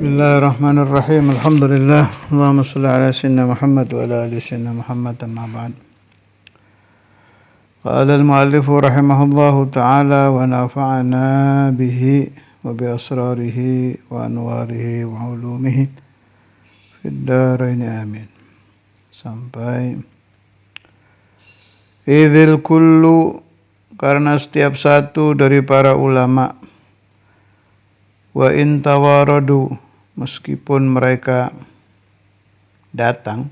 Bismillahirrahmanirrahim. Alhamdulillah. Allahumma shalli ala sayyidina Muhammad wa ala ali sayyidina Muhammad, amma ba'd. Qala al-mu'allif rahimahullahu ta'ala wa nafa'ana bihi wa bi asrarihi wa anwarihi wa ulumihi fid dharain amin. Sampai idzil kullu, karena setiap satu dari para ulama, wa in tawaradu, meskipun mereka datang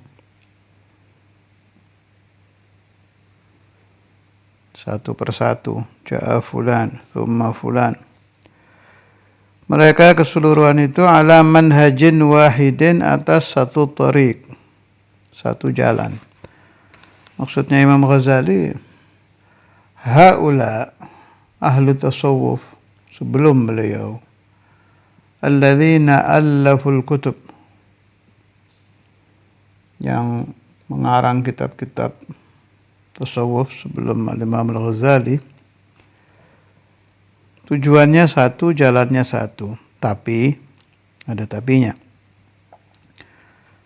satu persatu, ja'a fulan, thumma fulan, mereka keseluruhan itu ala manhajin wahidin, atas satu tariq, satu jalan. Maksudnya Imam Ghazali, haula ahlu tasawuf sebelum beliau, alladzina allaful kutub, yang mengarang kitab-kitab tasawuf sebelum Imam Al-Ghazali, tujuannya satu, jalannya satu, tapi ada tapinya.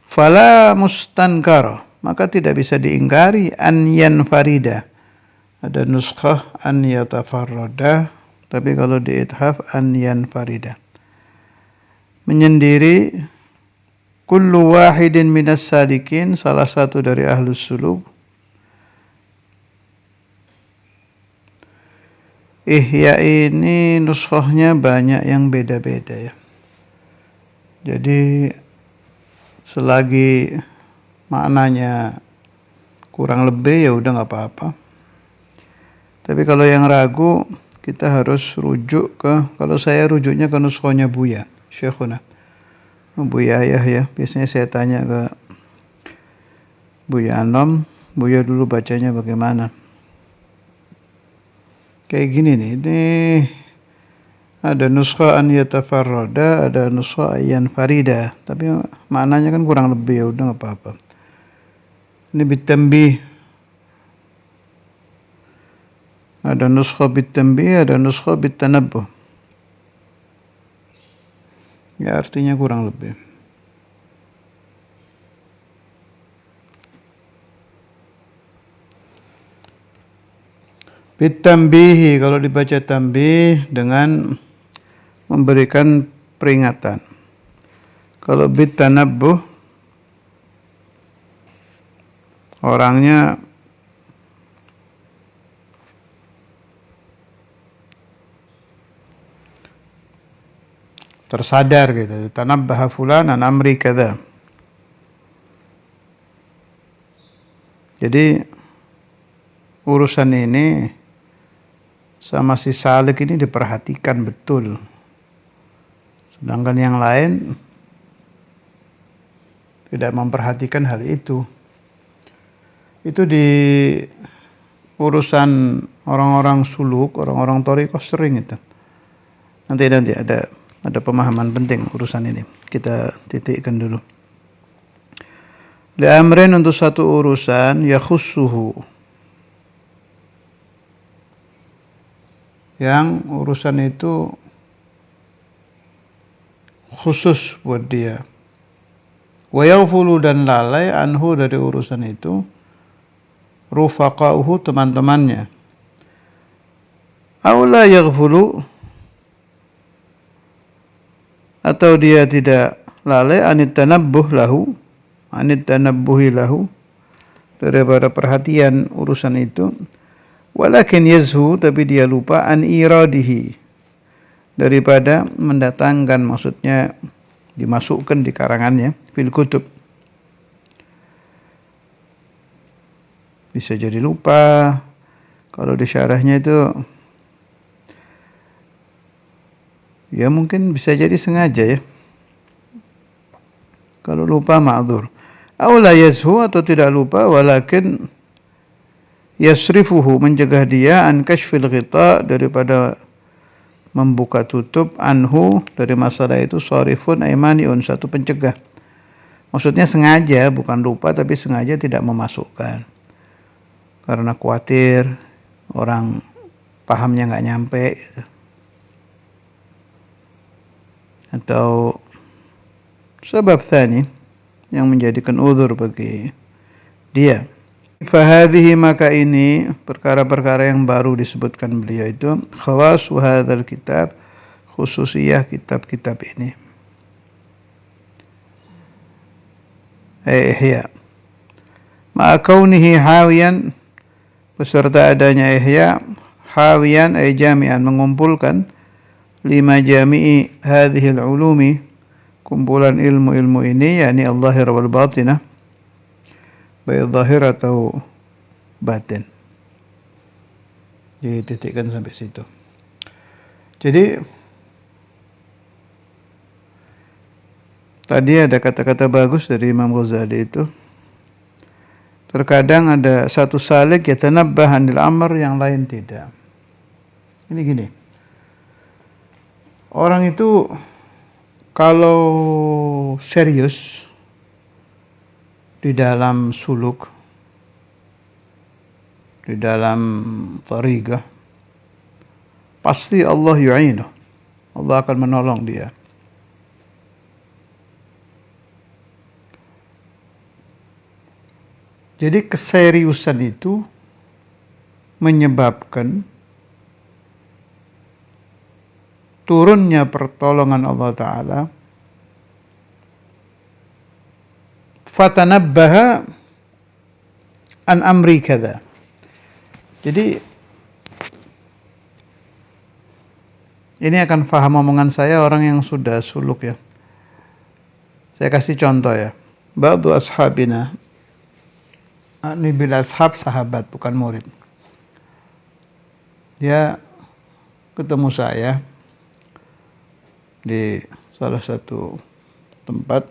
Fala mustankar, maka tidak bisa diingkari, an yanfarida, ada nuskhah an yatafarrada, tapi kalau di ithaf an yanfarida, menyendiri, kullu wahidin minas salikin, salah satu dari ahlus suluk. Ihya ini nuskhahnya banyak yang beda-beda ya. Jadi selagi maknanya kurang lebih ya udah nggak apa-apa. Tapi kalau yang ragu, kita harus rujuk ke, kalau saya rujuknya ke nuskhahnya Buya, Syekhuna Buya ya. Biasanya saya tanya ke Buya Anom, Buya dulu bacanya bagaimana. Kayak gini nih, ini ada nuskhah an yatafarrada, ada nuskhah ayyan farida, tapi maknanya kan kurang lebih, ya udah nggak apa-apa. Ini bitanbih, ada nuskhah bitanbih, ada nuskhah bitanabbuh, ya artinya kurang lebih. Bitambihi, kalau dibaca tambih dengan memberikan peringatan. Kalau bitanabbuh, orangnya tersadar gitu. Tanabbaha fulan an amri kadza. Jadi urusan ini sama si salik ini diperhatikan betul. Sedangkan yang lain tidak memperhatikan hal itu. Itu di urusan orang-orang suluk, orang-orang thariqah sering itu. Nanti ada pemahaman penting urusan ini. Kita titikkan dulu. Li amrin, untuk satu urusan, yakhussuhu, yang urusan itu khusus buat dia. Wa yaghfulu, dan lalai, anhu, dari urusan itu, rufaqa'uhu, teman-temannya. Aw la yaghfulu, atau dia tidak lalai, anit tanabbuhi lahu, daripada perhatian urusan itu. Walakin yazhu, tapi dia lupa, an iradihi, daripada mendatangkan, maksudnya dimasukkan di karangannya, fil kutub. Bisa jadi lupa, kalau di syarahnya itu ya mungkin bisa jadi sengaja ya. Kalau lupa ma'dzur. Aw la yazhu, atau tidak lupa, walakin yasrifuhu, mencegah dia, an kashfil ghita, daripada membuka tutup, anhu, dari masalah itu, sharifun aymaniun, satu pencegah. Maksudnya sengaja, bukan lupa, tapi sengaja tidak memasukkan. Karena khawatir orang pahamnya nggak nyampe gitu. Atau Sebab tsani yang menjadikan uzur bagi dia. Fahadhihi, maka ini perkara-perkara yang baru disebutkan beliau itu khawasu hadzal kitab, khususiyah kitab-kitab ini. Ihya. Ma kaunihi hawiyan, beserta adanya ihya, hawiyan ay jami'an, mengumpulkan lima jami'i hadhil ulumi, kumpulan ilmu-ilmu ini, yakni al-zahir wal batinah, baik zahir atau batin. Dititikkan sampai situ. Jadi tadi ada kata-kata bagus dari Imam Ghazali itu. Terkadang ada satu salik yatanabbah anil amr, yang lain tidak. Ini gini. Orang itu kalau serius di dalam suluk, di dalam tariqah, pasti Allah yu'inu. Allah akan menolong dia. Jadi keseriusan itu menyebabkan turunnya pertolongan Allah Ta'ala. Fatanabbaha an amri kada. Jadi ini akan faham omongan saya orang yang sudah suluk ya. Saya kasih contoh ya. Ba'du ashabina, ini bila ashab sahabat bukan murid. Dia ketemu saya di salah satu tempat.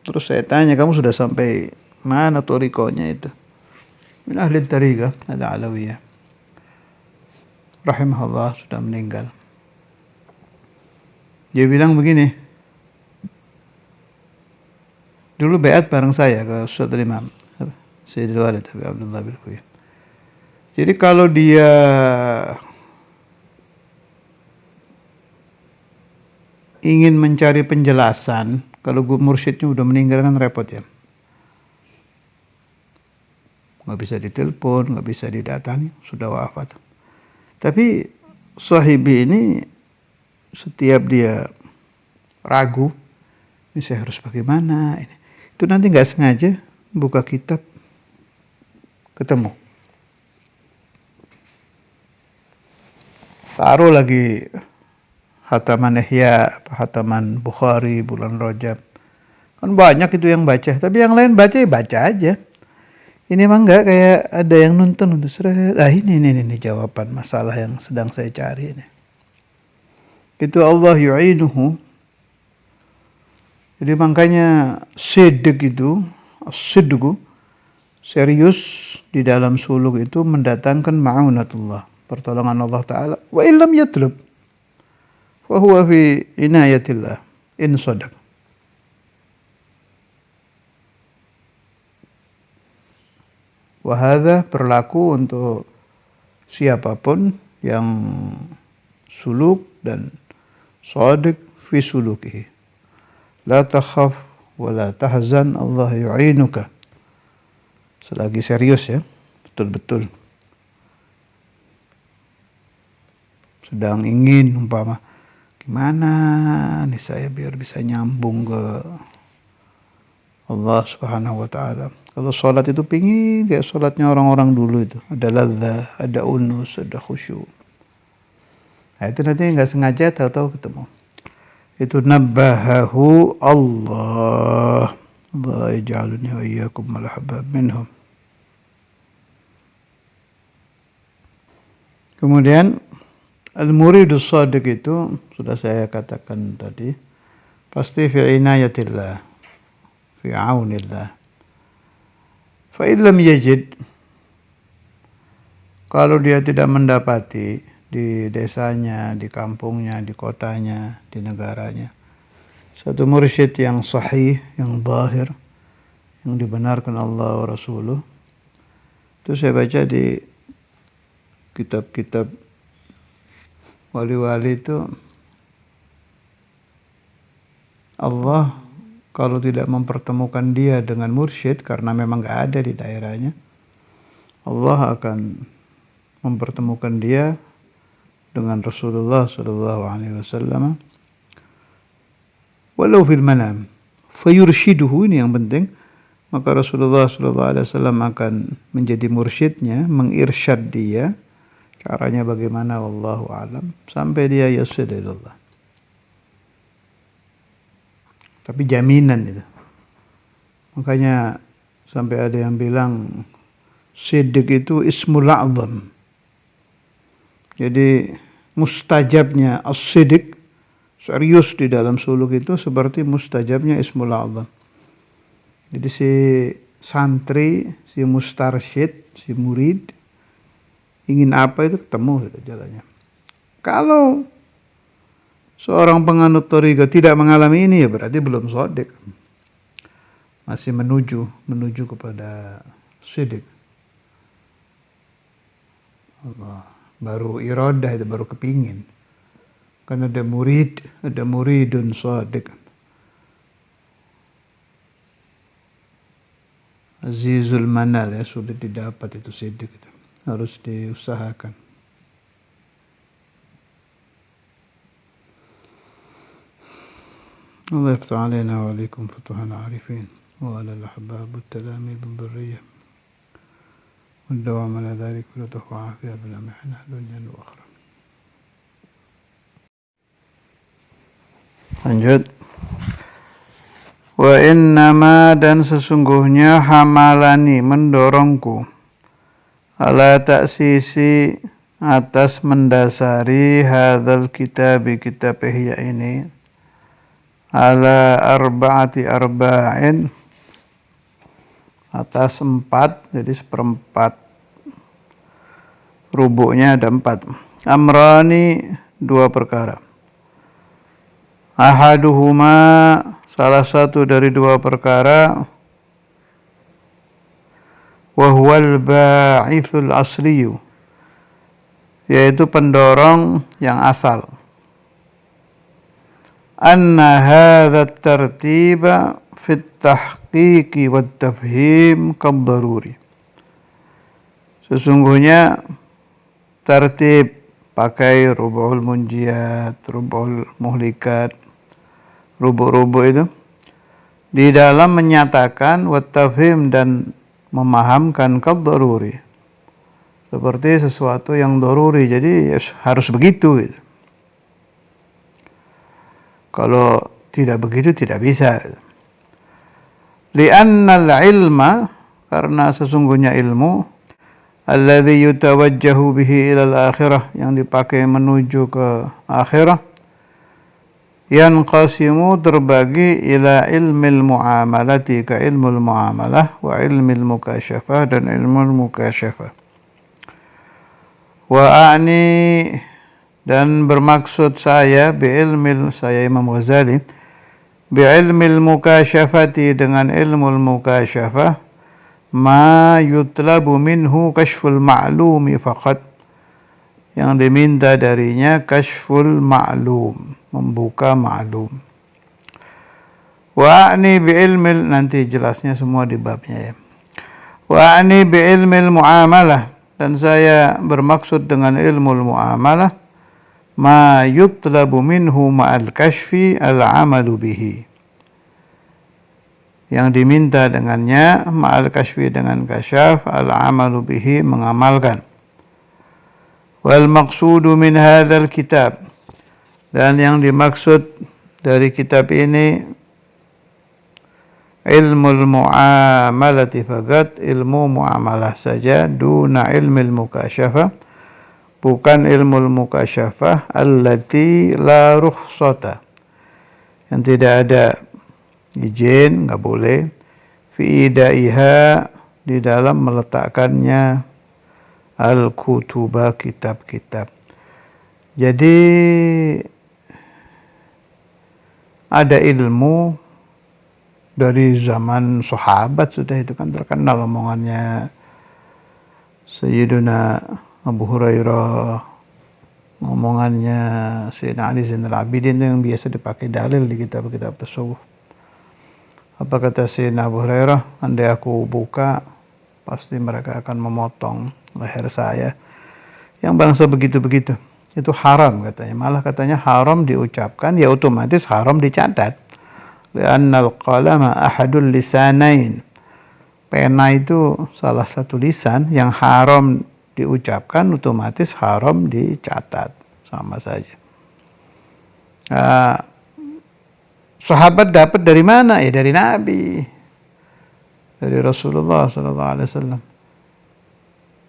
Terus saya tanya, kamu sudah sampai mana torikonya itu? Min ahli tariqah, ada Alawiyah. Rahimahullah, sudah meninggal. Dia bilang begini, dulu baiat bareng saya ke suatu imam, Sayyidul Walid Abdullah bin Khuyyah. Jadi kalau dia ingin mencari penjelasan, kalau mursyidnya udah meninggal kan repot ya. Nggak bisa ditelepon, nggak bisa didatangi, sudah wafat. Tapi sahibi ini setiap dia ragu, ini saya harus bagaimana, itu nanti nggak sengaja buka kitab, ketemu. Taruh lagi Hataman Ihya, Hataman Bukhari, bulan Rajab. Kan banyak itu yang baca, tapi yang lain baca ya baca aja. Ini mah enggak, kayak ada yang nonton untuk seret. Ini jawaban masalah yang sedang saya cari ini. Itu Allah yu'inuhu. Jadi makanya sidq itu, sidqu, serius di dalam suluk itu mendatangkan ma'unatullah, pertolongan Allah Ta'ala. Wa illam yatlub, fa huwa fi inayatillah in sadaq. Wahada berlaku untuk siapapun yang suluk dan shadiq fi sulukihi. La takhaf wa la tahzan, Allah yu'inuka. Selagi serius ya, betul-betul. Sedang ingin umpama, gimana nih saya biar bisa nyambung ke Allah Subhanahu wa Ta'ala. Kalau sholat itu pingin kayak sholatnya orang-orang dulu itu, ada ladzah, ada unus, ada khusyuk. Nah itu nanti nggak sengaja tahu-tahu ketemu. Itu nabbahahu Allah. Allah yaj'aluni wa iyyakum al ahbab minhum. Kemudian al-muridus shadiq itu sudah saya katakan tadi, pasti fi inayatillah, fi aunillah. Fa illam yajid, kalau dia tidak mendapati di desanya, di kampungnya, di kotanya, di negaranya satu mursyid yang sahih, yang zahir, yang dibenarkan Allah wa Rasuluh, itu saya baca di kitab-kitab wali-wali itu, Allah kalau tidak mempertemukan dia dengan mursyid karena memang nggak ada di daerahnya, Allah akan mempertemukan dia dengan Rasulullah sallallahu alaihi wasallam walau fil manam fayurshiduhu, ini yang penting. Maka Rasulullah sallallahu alaihi wasallam akan menjadi mursyidnya, mengirsyad dia. Caranya bagaimana wallahu alam, sampai dia yasil ilallah. Tapi jaminan itu. Makanya sampai ada yang bilang siddiq itu ismul a'zam. Jadi mustajabnya as-siddiq, serius di dalam suluk itu seperti mustajabnya ismul a'zam. Jadi si santri, si mustarsyid, si murid ingin apa itu ketemu sudah jalannya. Kalau seorang penganut thariqah tidak mengalami ini, ya berarti belum shadiq. Masih menuju kepada siddiq. Allah. Baru iradah itu, baru kepingin. Kan ada muridun shadiq. Azizul manal, ya, sulit didapat itu siddiq itu. Harus diusahakan. Allah yaftah alaina wa alaikum futuhan arifin wa ala al-ahbab al-talamid al-dhurriyyah wa al-dawam ala dhalik wa la afiyah bila mihna dunya wa akhirah. Lanjut. Wa innama, dan sesungguhnya, hamalani, mendorongku, ala ta'sisi, atas mendasari, hadzal kitab ihya ini, ala arba'ati arba'in, atas 4, jadi 1/4 rubuknya ada 4. Amrani, 2 perkara. Ahaduhuma, salah satu dari 2 perkara, wahwal ba'ithul asliyu, yaitu pendorong yang asal. Anna hadha tartiba fit tahqiqi wat tafhim kabdaruri. Sesungguhnya tertib pakai rubu'ul munjiyat, rubu'ul muhlikat, rubuk-rubuk itu di dalam menyatakan wat tafhim dan memahamkan kabdaruri, seperti sesuatu yang daruri, jadi harus begitu gitu. Kalau tidak begitu tidak bisa. Li'annal ilma, karena sesungguhnya ilmu, alladzi yutawajjahu bihi ilal akhirah, yang dipakai menuju ke akhirah, yanqasimu, terbagi, ila ilmil muamalati, ka ilmul muamalah, wa ilmil mukasyafah, dan ilmul mukasyafah. Wa a'ni, dan bermaksud saya, saya Imam Ghazali, bi'ilmil mukasyafati, dengan ilmul mukasyafah, ma yutlabu minhu kashful ma'lumi faqat, yang diminta darinya kashful ma'lum, membuka ma'lum. Wa'ani bi'ilmil, nanti jelasnya semua di babnya ya. Wa'ani bi'ilmil mu'amalah, dan saya bermaksud dengan ilmul mu'amalah, ma yutlabu minhu ma'al kashfi al-amalu bihi, yang diminta dengannya, ma'al kashfi, dengan kasyaf, al-amalu bihi, mengamalkan. Wal maqsudu min hadzal kitab, dan yang dimaksud dari kitab ini, ilmul muamalati faqat, ilmu muamalah saja, duna ilmil mukasyafah, bukan ilmu mukasyafah, allati la rukhsata, yang tidak ada izin, enggak boleh, fi idaiha, di dalam meletakkannya, al-kutuba, kitab-kitab. Jadi ada ilmu dari zaman sahabat sudah, itu kan terkenal omongannya Sayyiduna Abu Hurairah, omongannya Sayyidina Ali Zainal Abidin, yang biasa dipakai dalil di kitab-kitab tasawuf. Apa kata Sayyidina Abu Hurairah, andai aku buka, pasti mereka akan memotong leher saya. Yang bangsa begitu-begitu. Itu haram katanya. Malah katanya haram diucapkan, ya otomatis haram dicatat. Li'annal qalama ahadul lisanain. Pena itu salah satu lisan yang haram diucapkan, otomatis haram dicatat. Sama saja. Sahabat dapat dari mana? Ya dari Nabi. Dari Rasulullah SAW.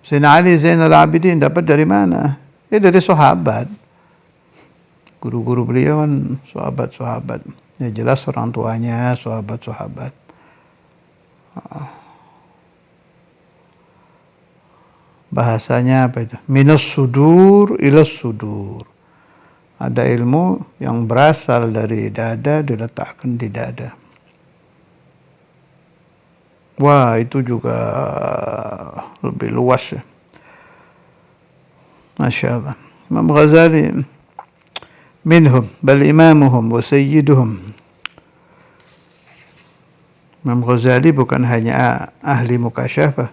Sayyidina Ali Zainal Abidin dapat dari mana? Ya dari sahabat. Guru-guru beliau kan sahabat-sahabat. Ya jelas orang tuanya sahabat-sahabat. Bahasanya apa itu? Minas sudur ilas sudur. Ada ilmu yang berasal dari dada diletakkan di dada. Wah, itu juga lebih luas ya. Masya Allah. Imam Ghazali minhum, bal imamuhum wa sayyiduhum. Imam Ghazali bukan hanya ahli mukasyafah,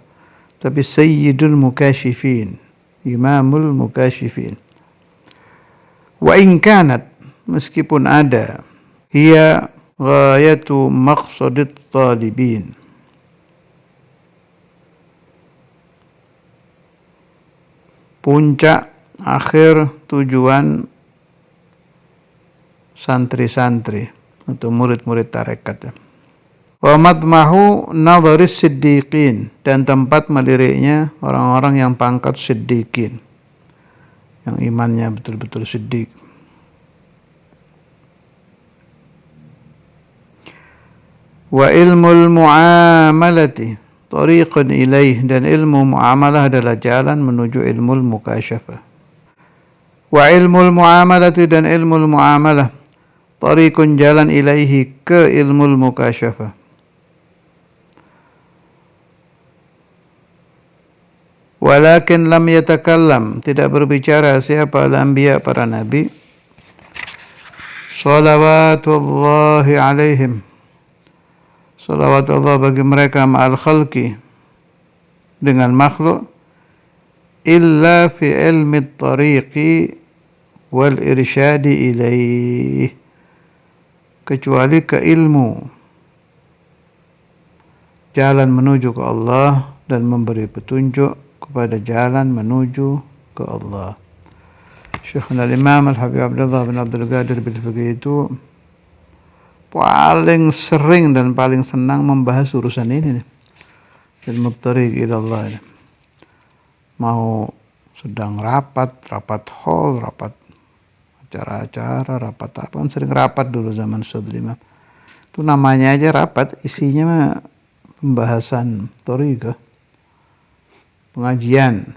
tapi sayyidul mukasyifin, imamul mukasyifin. Wa in kanat, meskipun ada, hiya ghayatu maqsadit talibin. Puncak akhir tujuan santri-santri atau murid-murid tarekat. Wa madmahu nadharis siddiqin, dan tempat meliriknya orang-orang yang pangkat siddiqin, yang imannya betul-betul siddiq. Wa ilmul muamalati tariqun ilaih, dan ilmu muamalah adalah jalan menuju ilmu mukasyafah. Wa ilmul muamalati, dan ilmu muamalah tariqun, jalan ilaihi, ke ilmu mukasyafah. Walakin lam yatakallam, tidak berbicara siapa al-anbiya, para nabi, salawatullahi alaihim, salawat Allah bagi mereka, ma'al khalqi, dengan makhluk, illa fi ilmi tariqi wal irsyadi ilaih, kecuali ke ilmu jalan menuju ke Allah dan memberi petunjuk kepada jalan menuju ke Allah. Syekhuna al-Imam Al-Habib Abdullah bin Abdul Qadir Bil-Fiqih itu paling sering dan paling senang membahas urusan ini nih. Ilmu tariq ila Allah ini. Mau sedang rapat hall, rapat acara-acara, rapat apa, kan sering rapat dulu zaman Ustadz Imam. Itu namanya aja rapat, isinya mah pembahasan tariqah. Pengajian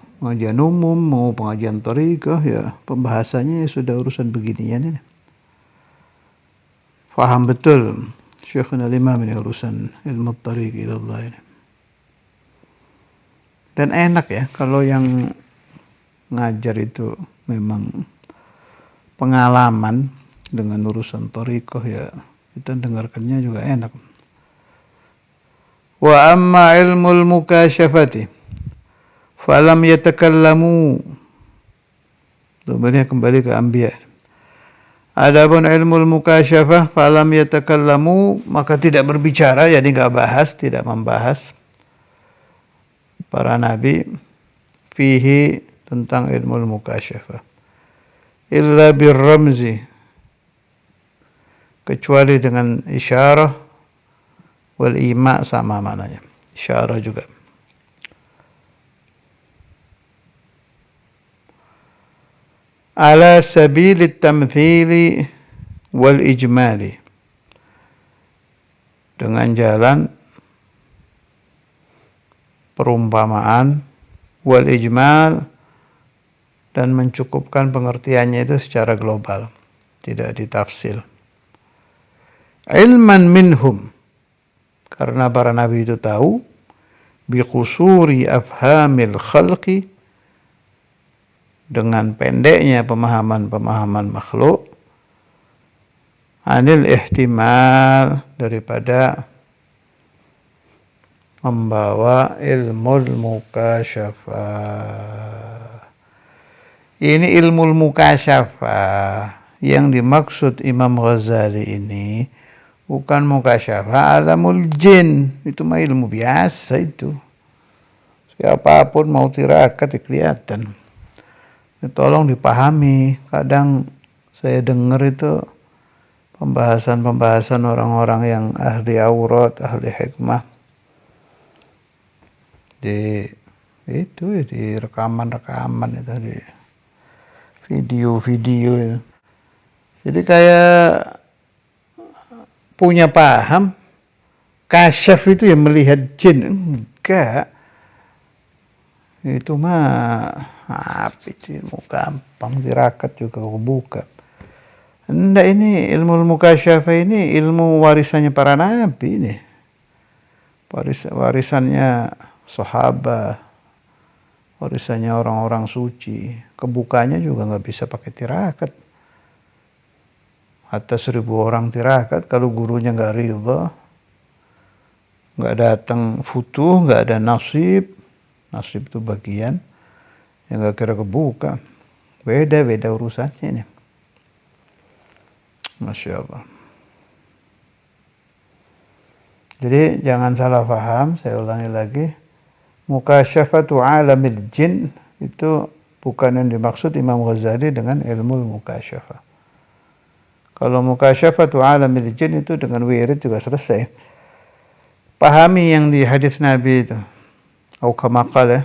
umum, mau pengajian tariqah, ya pembahasannya sudah urusan beginian ini. Faham betul Syekhuna al-Imam ini urusan ilmu tariq ila Allah ini. Dan enak ya kalau yang ngajar itu memang pengalaman dengan urusan tariqah, ya kita dengarkannya juga enak. Wa amma ilmul mukasyafati falam yatakallamu. Sebenarnya kembali ke anbiya. Adapun ilmu mukasyafah falam yatakallamu, maka tidak berbicara, jadi enggak bahas, tidak membahas para nabi fihi, tentang ilmu mukasyafah, illa birramzi, kecuali dengan isyarah, wal ima, sama maknanya, isyarah juga. Ala sabilit tamthili wal ijmali, dengan jalan perumpamaan, wal ijmal, dan mencukupkan pengertiannya itu secara global, tidak ditafsil. Ilman minhum, karena para nabi itu tahu, biqusuri afhamil khalqi, dengan pendeknya pemahaman-pemahaman makhluk, anil ihtimal, daripada membawa ilmu mukasyafah. Ini ilmu mukasyafah yang dimaksud Imam Ghazali ini bukan mukasyafah alamul jin, itu mah ilmu biasa itu. Siapapun mau tirakat kelihatan. Tolong dipahami. Kadang saya dengar itu pembahasan orang-orang yang ahli aurat, ahli hikmah di rekaman itu, di video-video itu. Jadi kayak punya paham kasyaf itu yang melihat jin. Enggak. Itu mah apa itu, ilmu gampang, tirakat juga buka. Enggak, ini ilmu mukasyafah ini ilmu warisannya para nabi ini. Warisannya sahabat, warisannya orang-orang suci. Kebukanya juga nggak bisa pakai tirakat. Hatta 1000 orang tirakat, kalau gurunya nggak ridha, nggak datang futuh, nggak ada nasib itu bagian yang nggak kira kebuka. Beda urusannya ini. Masya Allah. Jadi jangan salah paham, saya ulangi lagi. Mukasyafatu alamil jin itu bukan yang dimaksud Imam Ghazali dengan ilmu mukasyafah. Kalau mukasyafatu alamil jin itu dengan wirid juga selesai. Pahami yang di hadis Nabi itu. Atau kama qala,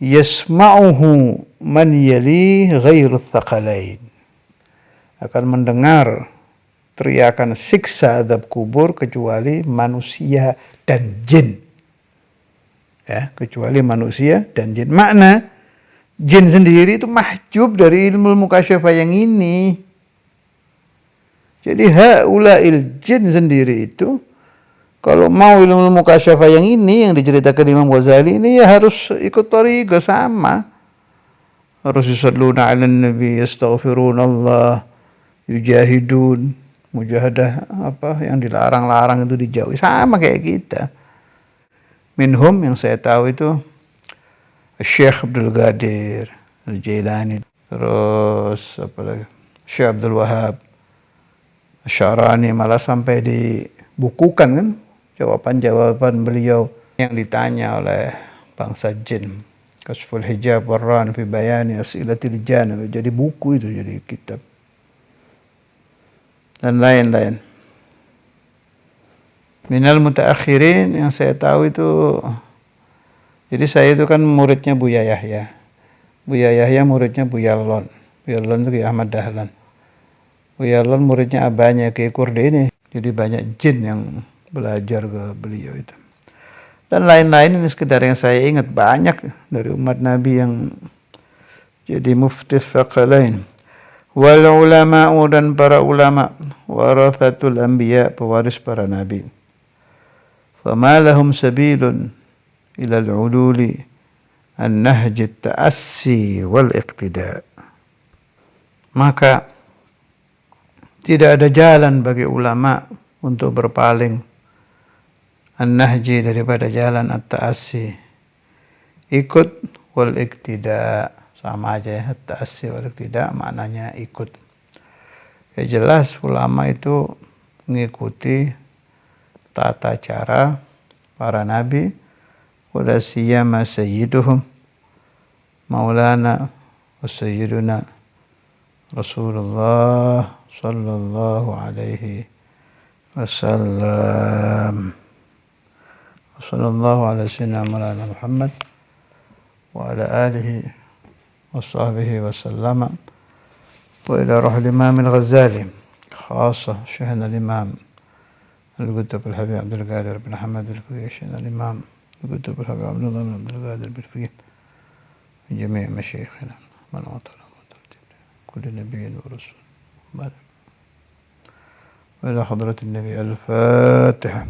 yasma'uhu man yali ghairu tsaqalain. Akan mendengar teriakan siksa azab kubur kecuali manusia dan jin. Ya, kecuali manusia dan jin. Makna jin sendiri itu mahjub dari ilmu mukasyafah yang ini. Jadi haula'il jin sendiri itu kalau mau ilmu mukasyafah yang ini yang diceritakan Imam Ghazali ini ya harus ikut thariqah sama. Harus yusalluna 'alan nabi, yastaghfirunallah, yujahidun, mujahadah apa yang dilarang-larang itu dijauhi, sama kayak kita. Minhum yang saya tahu itu Syekh Abdul Qadir Al-Jailani, terus apa lagi, Syekh Abdul Wahab Syarani, malah sampai dibukukan kan jawaban-jawaban beliau yang ditanya oleh bangsa jin. Kasful Hijab Warran fi Bayani As'ilatil Janab, jadi buku itu, jadi kitab. Dan lain-lain. Minal mutaakhirin yang saya tahu itu, jadi saya itu kan muridnya Buya Yahya. Buya Yahya muridnya Buya Lon. Buya Lon itu Ki Ahmad Dahlan. Buya Lon muridnya abahnya Ki Kurdi ini. Jadi banyak jin yang belajar ke beliau itu. Dan lain-lain, ini sekedar yang saya ingat, banyak dari umat Nabi yang jadi mufti tsaqalain. Wal ulama'u, dan para ulama, warathatul anbiya, pewaris para nabi. Fama lahum sabilun ila al-ululi an-nahj at-ta'assi wal iqtida. Maka tidak ada jalan bagi ulama untuk berpaling an-nahji, daripada jalan at-ta'assi, ikut, wal iqtida, sama aja ya, at-ta'assi wal iqtida maknanya ikut. Ya jelas ulama itu mengikuti tata cara para nabi, wala siyama sayyiduhum maulana wa sayyiduna Rasulullah sallallahu alaihi wasallam. Wassallallahu ala sayyidina Maulana Muhammad wa ala alihi wa sahbihi wa sallama. Wa ila ruh al-imam al-Ghazali khassa Shaykhna al-imam al-Qutb al-Habib Abdul Qadir bin Hamad al-Fiqih, Shaykhna al-imam al-Qutb al-Habib Abdullah bin Abdul Qadir bin Fiqih, جميع مشايخنا من أطلع وترتيب كل نبي ورسول. وإلى حضرة النبي الفاتحة.